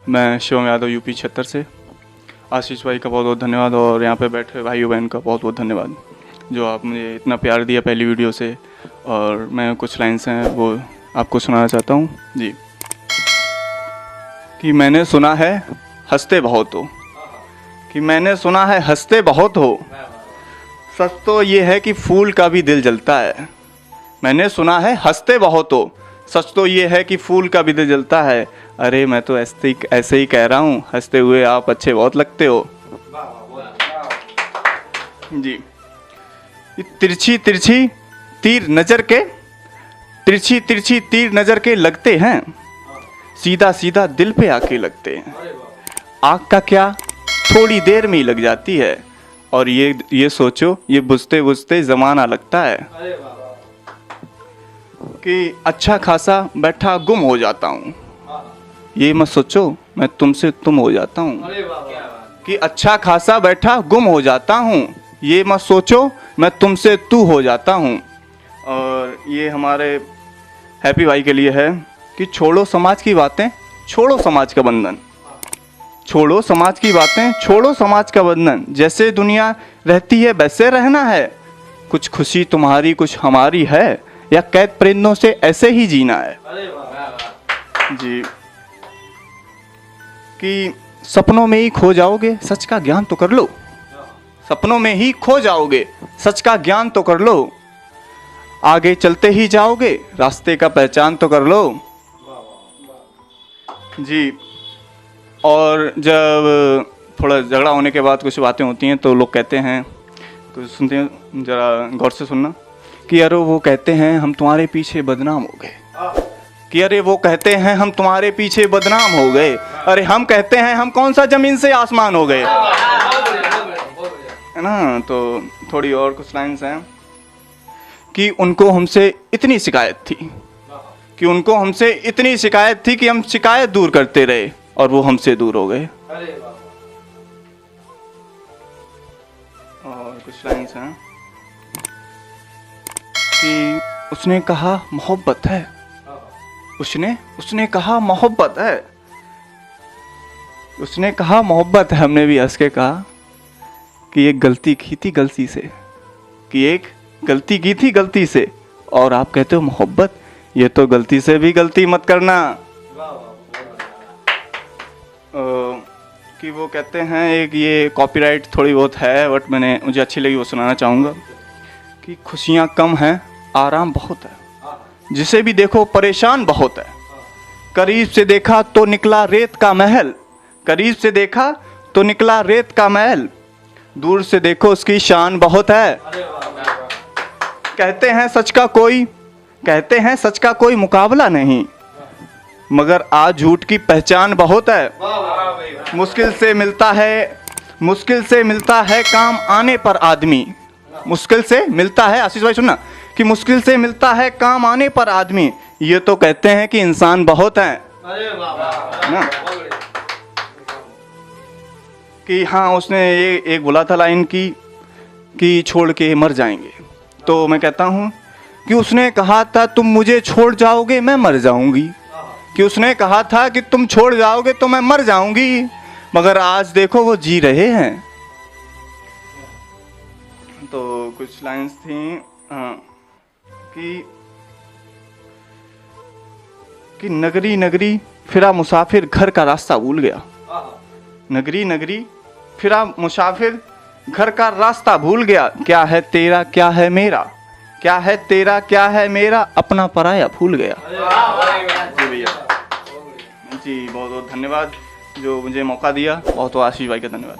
मैं शिवम यादव यूपी 76 से। आशीष भाई का बहुत बहुत धन्यवाद और यहाँ पे बैठे भाइयों बहन का बहुत बहुत धन्यवाद जो आप मुझे इतना प्यार दिया पहली वीडियो से। और मैं कुछ लाइन्स हैं वो आपको सुनाना चाहता हूँ जी। कि मैंने सुना है हंसते बहुत हो, कि मैंने सुना है हंसते बहुत हो, सच तो ये है कि फूल का भी दिल जलता है। मैंने सुना है हंसते बहुत हो, सच तो ये है कि फूल का भी दिल जलता है। अरे मैं तो ऐसे ही कह रहा हूँ, हंसते हुए आप अच्छे बहुत लगते हो जी। तिरछी तिरछी तीर नज़र के, तिरछी तिरछी तीर नज़र के लगते हैं, सीधा सीधा दिल पे आके लगते हैं। आग का क्या थोड़ी देर में ही लग जाती है, और ये सोचो ये बुझते बुझते ज़माना लगता है। कि अच्छा खासा बैठा गुम हो जाता हूँ, ये मत सोचो मैं तुमसे तुम हो जाता हूँ। कि अच्छा खासा बैठा गुम हो जाता हूँ, ये मत सोचो मैं तुमसे तू हो जाता हूँ। और ये हमारे हैप्पी भाई के लिए है कि छोड़ो समाज की बातें, छोड़ो समाज का बंधन, छोड़ो समाज की बातें, छोड़ो समाज का बंधन। जैसे दुनिया रहती है वैसे रहना है, कुछ खुशी तुम्हारी कुछ हमारी है, या कैद परिंदों से ऐसे ही जीना है जी। कि सपनों में ही खो जाओगे सच का ज्ञान तो कर लो, सपनों में ही खो जाओगे सच का ज्ञान तो कर लो, आगे चलते ही जाओगे रास्ते का पहचान तो कर लो जी। और जब थोड़ा झगड़ा होने के बाद कुछ बातें होती हैं तो लोग कहते हैं, कुछ सुनते हैं, ज़रा गौर से सुनना। कि अरे वो कहते हैं हम तुम्हारे पीछे बदनाम हो गए, कि अरे वो कहते हैं हम तुम्हारे पीछे बदनाम हो गए, अरे हम कहते हैं हम कौन सा ज़मीन से आसमान हो गए, है ना। तो थोड़ी और कुछ लाइन्स हैं कि उनको हमसे इतनी शिकायत थी, कि उनको हमसे इतनी शिकायत थी कि हम शिकायत दूर करते रहे और वो हमसे दूर हो गए। और कुछ लाइन्स हैं कि उसने कहा मोहब्बत है, उसने कहा मोहब्बत है, उसने कहा मोहब्बत है। हमने भी हंस के कहा कि एक गलती की थी गलती से, कि एक गलती की थी गलती से, और आप कहते हो मोहब्बत, ये तो गलती से भी गलती मत करना। कि वो कहते हैं एक ये कॉपीराइट थोड़ी बहुत है बट मुझे अच्छी लगी वो सुनाना चाहूँगा। कि खुशियाँ कम हैं आराम बहुत है, जिसे भी देखो परेशान बहुत है, करीब से देखा तो निकला रेत का महल, करीब से देखा तो निकला रेत का महल, दूर से देखो उसकी शान बहुत है। कहते हैं सच का कोई मुकाबला नहीं, मगर आज झूठ की पहचान बहुत है। मुश्किल से मिलता है काम आने पर आदमी, मुश्किल से मिलता है, आशीष भाई सुनना, कि मुश्किल से मिलता है काम आने पर आदमी, ये तो कहते हैं कि इंसान बहुत हैं ना। कि हाँ उसने ये एक बोला था लाइन की कि छोड़ के मर जाएंगे, तो मैं कहता हूँ कि उसने कहा था तुम मुझे छोड़ जाओगे मैं मर जाऊंगी, कि उसने कहा था कि तुम छोड़ जाओगे तो मैं मर जाऊंगी, मगर आज देखो वो जी रहे हैं। तो कुछ लाइन्स थी कि नगरी नगरी फिरा मुसाफिर घर का रास्ता भूल गया, नगरी नगरी फिरा मुसाफिर घर का रास्ता भूल गया, क्या है तेरा क्या है मेरा, क्या है तेरा क्या है मेरा, अपना पराया भूल गया। जी भैया जी बहुत बहुत धन्यवाद जो मुझे मौका दिया, बहुत बहुत आशीष भाई का धन्यवाद।